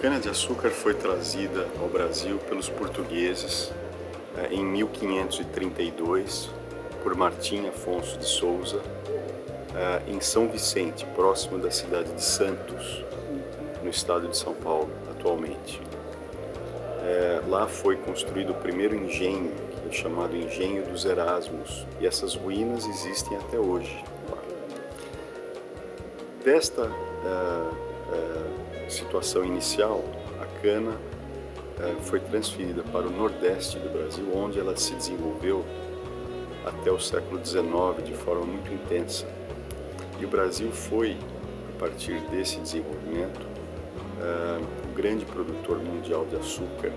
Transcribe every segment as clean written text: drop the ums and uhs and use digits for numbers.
cana-de-açúcar foi trazida ao Brasil pelos portugueses em 1532 por Martim Afonso de Souza em São Vicente, próximo da cidade de Santos, no estado de São Paulo, atualmente. Lá foi construído o primeiro engenho, que é chamado Engenho dos Erasmos, e essas ruínas existem até hoje. Desta situação inicial, a cana foi transferida para o Nordeste do Brasil, onde ela se desenvolveu até o século XIX de forma muito intensa. E o Brasil foi, a partir desse desenvolvimento, o grande produtor mundial de açúcar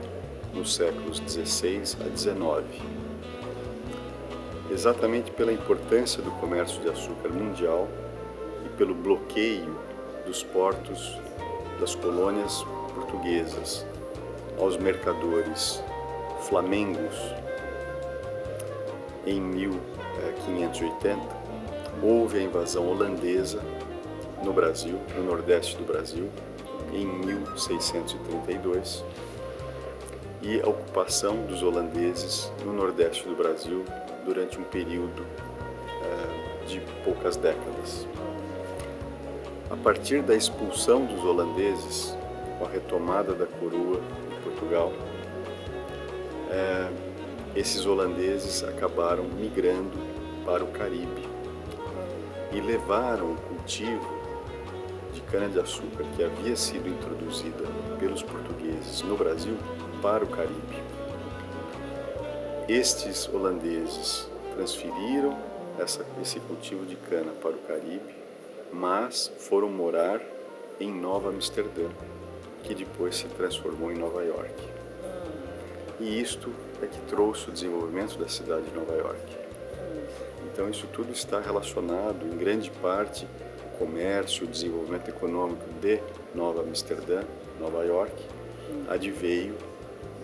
nos séculos XVI a XIX. Exatamente pela importância do comércio de açúcar mundial e pelo bloqueio dos portos das colônias portuguesas aos mercadores flamengos em 1580, houve a invasão holandesa no Brasil, no Nordeste do Brasil, em 1632, e a ocupação dos holandeses no Nordeste do Brasil durante um período de poucas décadas. A partir da expulsão dos holandeses, com a retomada da coroa de Portugal, esses holandeses acabaram migrando para o Caribe e levaram o cultivo de cana-de-açúcar que havia sido introduzida pelos portugueses no Brasil para o Caribe. Estes holandeses transferiram esse cultivo de cana para o Caribe, mas foram morar em Nova Amsterdã, que depois se transformou em Nova York. E isto é que trouxe o desenvolvimento da cidade de Nova York. Então isso tudo está relacionado, em grande parte, o comércio, o desenvolvimento econômico de Nova Amsterdã, Nova York, adveio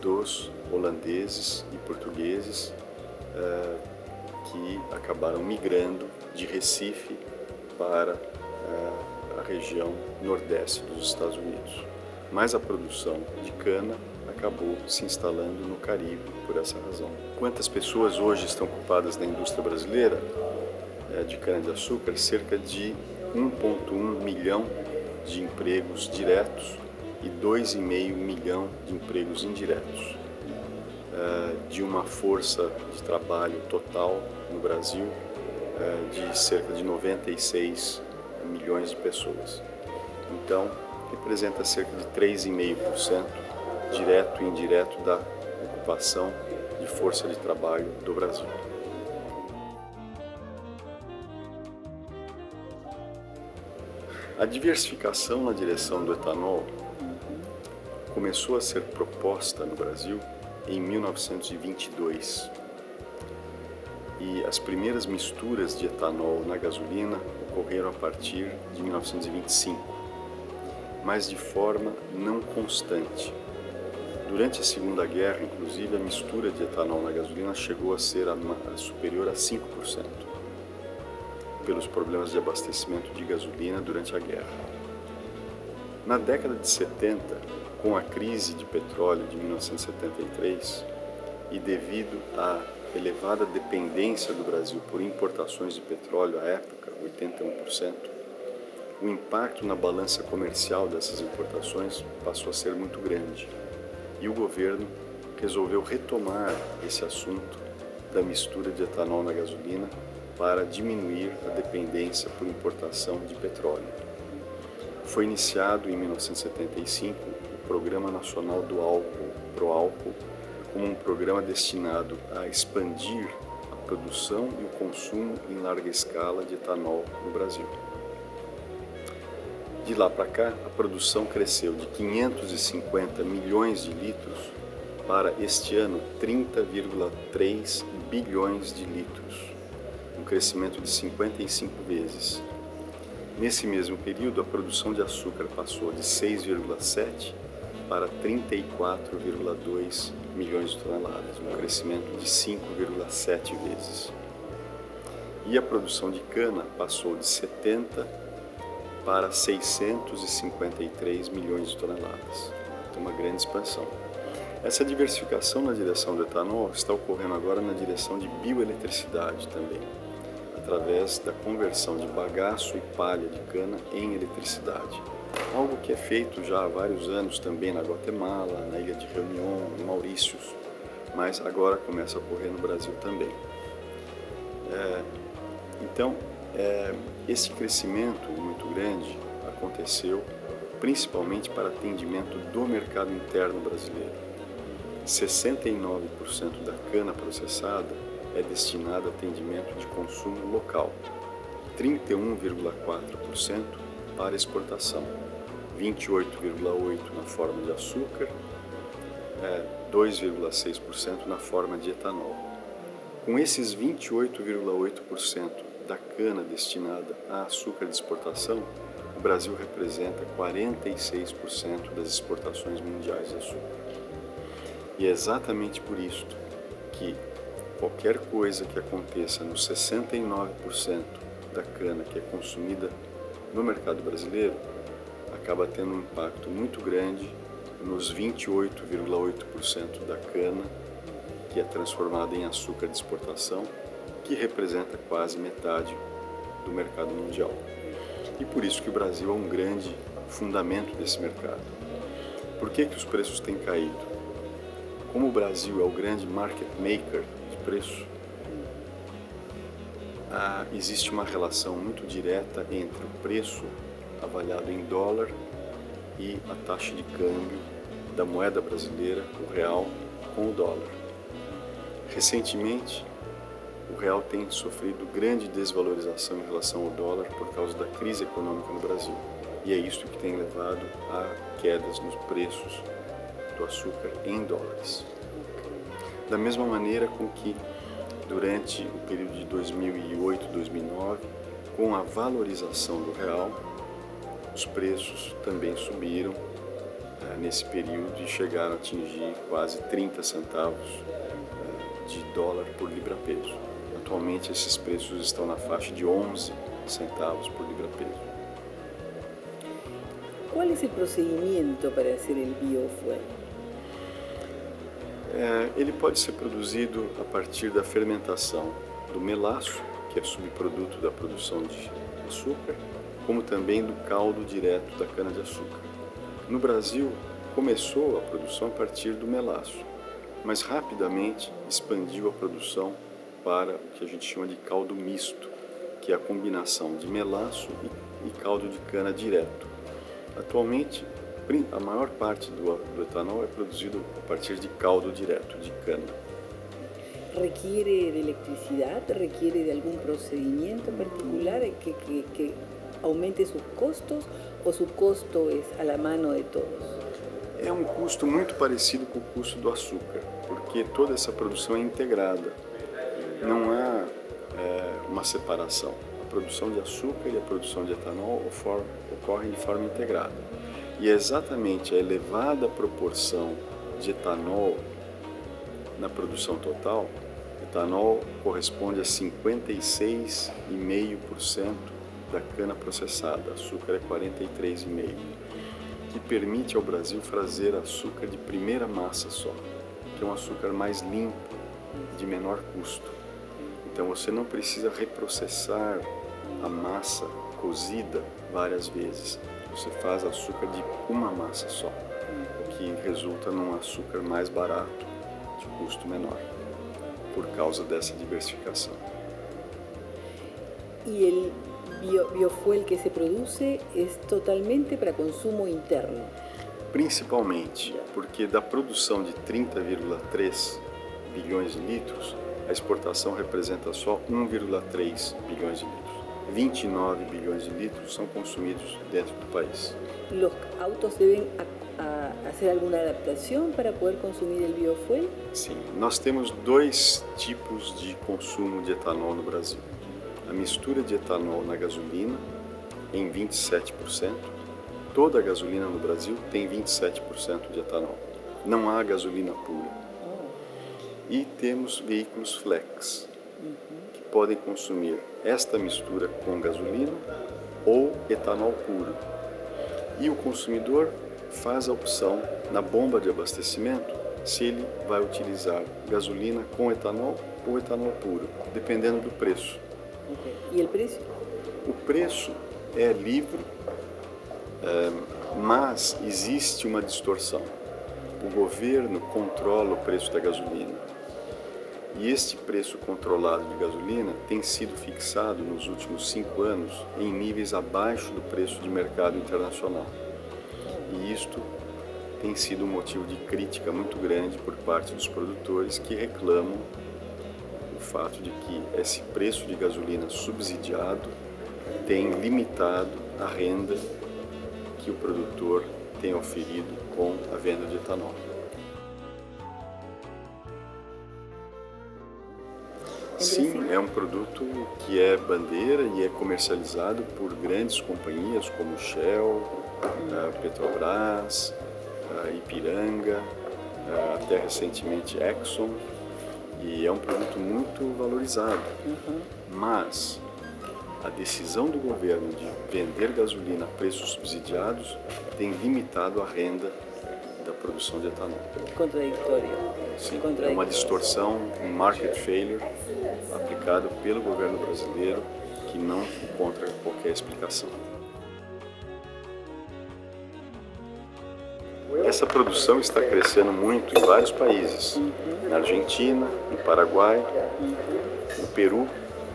dos holandeses e portugueses que acabaram migrando de Recife para a região nordeste dos Estados Unidos. Mas a produção de cana acabou se instalando no Caribe por essa razão. Quantas pessoas hoje estão ocupadas na indústria brasileira de cana-de-açúcar? Cerca de 1,1 milhão de empregos diretos e 2,5 milhão de empregos indiretos, de uma força de trabalho total no Brasil de cerca de 96 milhões de pessoas. Então, representa cerca de 3,5% direto e indireto da ocupação de força de trabalho do Brasil. A diversificação na direção do etanol começou a ser proposta no Brasil em 1922. E as primeiras misturas de etanol na gasolina ocorreram a partir de 1925, mas de forma não constante. Durante a Segunda Guerra, inclusive, a mistura de etanol na gasolina chegou a ser superior a 5%, pelos problemas de abastecimento de gasolina durante a guerra. Na década de 70, com a crise de petróleo de 1973, e devido à elevada dependência do Brasil por importações de petróleo à época, 81%, o impacto na balança comercial dessas importações passou a ser muito grande. E o governo resolveu retomar esse assunto da mistura de etanol na gasolina para diminuir a dependência por importação de petróleo. Foi iniciado em 1975 o Programa Nacional do Álcool, ProAlcool, como um programa destinado a expandir a produção e o consumo em larga escala de etanol no Brasil. De lá para cá, a produção cresceu de 550 milhões de litros para este ano 30,3 bilhões de litros, um crescimento de 55 vezes. Nesse mesmo período, a produção de açúcar passou de 6,7 para 34,2 milhões de toneladas, um crescimento de 5,7 vezes. E a produção de cana passou de 70 para 653 milhões de toneladas, ter uma grande expansão. Essa diversificação na direção do etanol está ocorrendo agora na direção de bioeletricidade também, através da conversão de bagaço e palha de cana em eletricidade. Algo que é feito já há vários anos também na Guatemala, na Ilha de Reunião, em Maurícios, mas agora começa a ocorrer no Brasil também. Então, esse crescimento muito grande aconteceu principalmente para atendimento do mercado interno brasileiro. 69% da cana processada é destinada a atendimento de consumo local, 31,4% para exportação, 28,8% na forma de açúcar, 2,6% na forma de etanol. Com esses 28,8% da cana destinada a açúcar de exportação, o Brasil representa 46% das exportações mundiais de açúcar. E é exatamente por isto que qualquer coisa que aconteça nos 69% da cana que é consumida no mercado brasileiro acaba tendo um impacto muito grande nos 28,8% da cana que é transformada em açúcar de exportação, que representa quase metade do mercado mundial. E por isso que o Brasil é um grande fundamento desse mercado. Por que os preços têm caído? Como o Brasil é o grande market maker de preço, existe uma relação muito direta entre o preço avaliado em dólar e a taxa de câmbio da moeda brasileira, o real, com o dólar. Recentemente, o real tem sofrido grande desvalorização em relação ao dólar por causa da crise econômica no Brasil. E é isso que tem levado a quedas nos preços do açúcar em dólares. Da mesma maneira com que, durante o período de 2008 2009, com a valorização do real, os preços também subiram nesse período e chegaram a atingir quase 30 centavos de dólar por libra-peso. Atualmente, esses preços estão na faixa de 11 centavos por libra-peso. ¿Cuál es el procedimiento para hacer el biofuel? Ele pode ser produzido a partir da fermentação do melaço, que é subproduto da produção de açúcar, como também do caldo direto da cana-de-açúcar. No Brasil, começou a produção a partir do melaço, mas rapidamente expandiu a produção para o que a gente chama de caldo misto, que é a combinação de melaço e caldo de cana direto. Atualmente, a maior parte do etanol é produzido a partir de caldo direto, de cana. ¿Requiere de electricidad? ¿Requiere de algún procedimiento particular que aumente sus costos o su costo es a la mano de todos? É um custo muito parecido com o custo do açúcar, porque toda essa produção é integrada. Não há uma separação. A produção de açúcar e a produção de etanol ocorrem de forma integrada. E é exatamente a elevada proporção de etanol na produção total. Etanol corresponde a 56,5% da cana processada, açúcar é 43,5%, que permite ao Brasil fazer açúcar de primeira massa só, que é um açúcar mais limpo, de menor custo. Então você não precisa reprocessar a massa cozida várias vezes. Você faz açúcar de uma massa só, o que resulta num açúcar mais barato, de custo menor, por causa dessa diversificação. ¿Y el biofuel que se produce es totalmente para consumo interno? Principalmente porque da produção de 30,3 bilhões de litros, a exportação representa só 1,3 bilhões de litros. 29 bilhões de litros são consumidos dentro do país. ¿Los autos deben hacer alguna adaptación para poder consumir el biofuel? Sim, nós temos dois tipos de consumo de etanol no Brasil. A mistura de etanol na gasolina, em 27%. Toda a gasolina no Brasil tem 27% de etanol. Não há gasolina pura. E temos veículos flex, que podem consumir esta mistura com gasolina ou etanol puro. E o consumidor faz a opção na bomba de abastecimento se ele vai utilizar gasolina com etanol ou etanol puro, dependendo do preço. Okay. E o preço? O preço é livre, mas existe uma distorção. O governo controla o preço da gasolina. E este preço controlado de gasolina tem sido fixado nos últimos 5 anos em níveis abaixo do preço de mercado internacional. E isto tem sido um motivo de crítica muito grande por parte dos produtores que reclamam o fato de que esse preço de gasolina subsidiado tem limitado a renda que o produtor tem oferido com a venda de etanol. Sim, é um produto que é bandeira e é comercializado por grandes companhias como Shell, Petrobras, Ipiranga, até recentemente Exxon, e é um produto muito valorizado. Mas a decisão do governo de vender gasolina a preços subsidiados tem limitado a renda da produção de etanol. Contraditório. Sim, é uma distorção, um market failure aplicado pelo governo brasileiro que não encontra qualquer explicação. Essa produção está crescendo muito em vários países, na Argentina, no Paraguai, no Peru,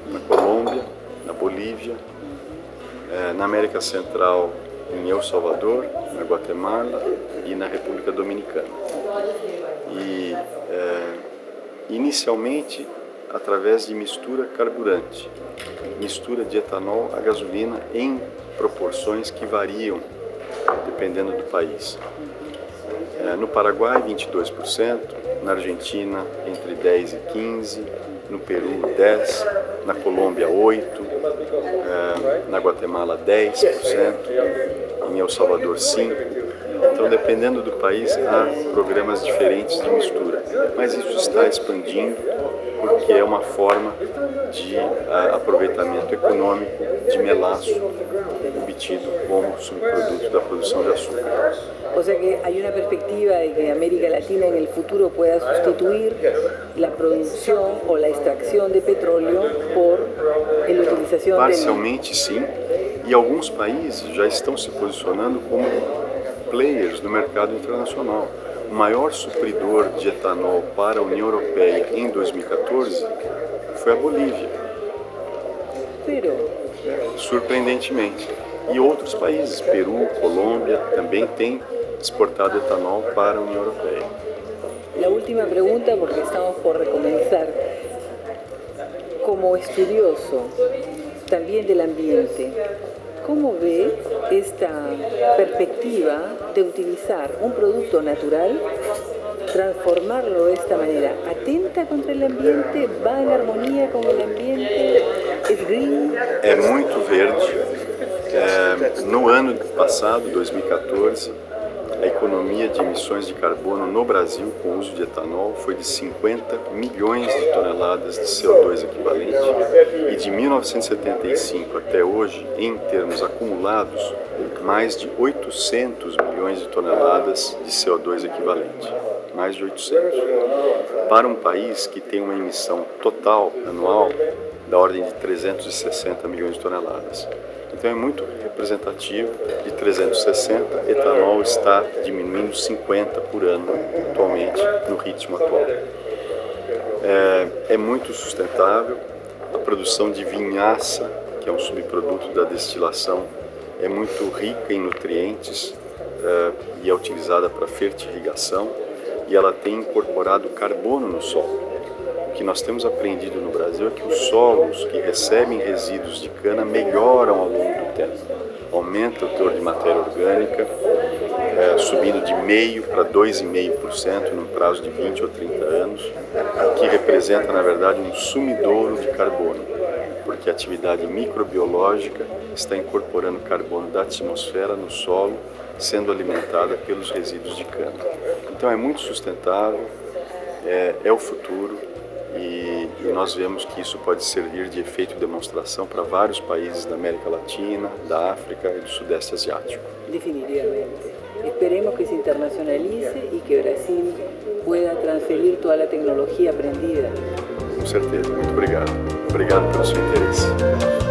na Colômbia, na Bolívia, na América Central, em El Salvador, na Guatemala e na República Dominicana. E inicialmente através de mistura carburante, mistura de etanol a gasolina em proporções que variam dependendo do país. No Paraguai 22%, na Argentina entre 10 e 15%, no Peru 10%, na Colômbia 8%, na Guatemala 10%, em El Salvador 5%. Então, dependendo do país, há programas diferentes de mistura, mas isso está expandindo porque é uma forma de aproveitamento econômico de melaço obtido como subproduto da produção de açúcar. O sea que hay una perspectiva de que América Latina en el futuro pueda sustituir la producción o la extracción de petróleo por la utilización Parcialmente sim, e alguns países já estão se posicionando como players do mercado internacional. O maior supridor de etanol para a União Europeia em 2014 foi a Bolívia. Surpreendentemente. E outros países, Peru, Colômbia, também têm exportado etanol para a União Europeia. La última pregunta, porque estamos por recomenzar. Como estudioso también del ambiente, ¿cómo ve esta perspectiva de utilizar un producto natural, transformarlo de esta manera? ¿Atenta contra el ambiente? ¿Va en armonía con el ambiente? ¿Es green? É muito verde. No ano passado, 2014, a economia de emissões de carbono no Brasil com o uso de etanol foi de 50 milhões de toneladas de CO2 equivalente e de 1975 até hoje, em termos acumulados, mais de 800 milhões de toneladas de CO2 equivalente. Mais de 800. Para um país que tem uma emissão total anual da ordem de 360 milhões de toneladas. Então é muito representativo. De 360, etanol está diminuindo 50 por ano atualmente no ritmo atual. É muito sustentável. A produção de vinhaça, que é um subproduto da destilação, é muito rica em nutrientes e é utilizada para fertirrigação, e ela tem incorporado carbono no solo. O que nós temos aprendido no Brasil é que os solos que recebem resíduos de cana melhoram ao longo do tempo. Aumenta o teor de matéria orgânica, subindo de 0,5% para 2,5% num prazo de 20 ou 30 anos, que representa, na verdade, um sumidouro de carbono, porque a atividade microbiológica está incorporando carbono da atmosfera no solo, sendo alimentada pelos resíduos de cana. Então é muito sustentável, é o futuro, e nós vemos que isso pode servir de efeito de demonstração para vários países da América Latina, da África e do Sudeste Asiático. Definitivamente. Esperemos que se internacionalice y que Brasil pueda transferir toda la tecnología aprendida. Com certeza. Muito obrigado. Obrigado pelo seu interesse.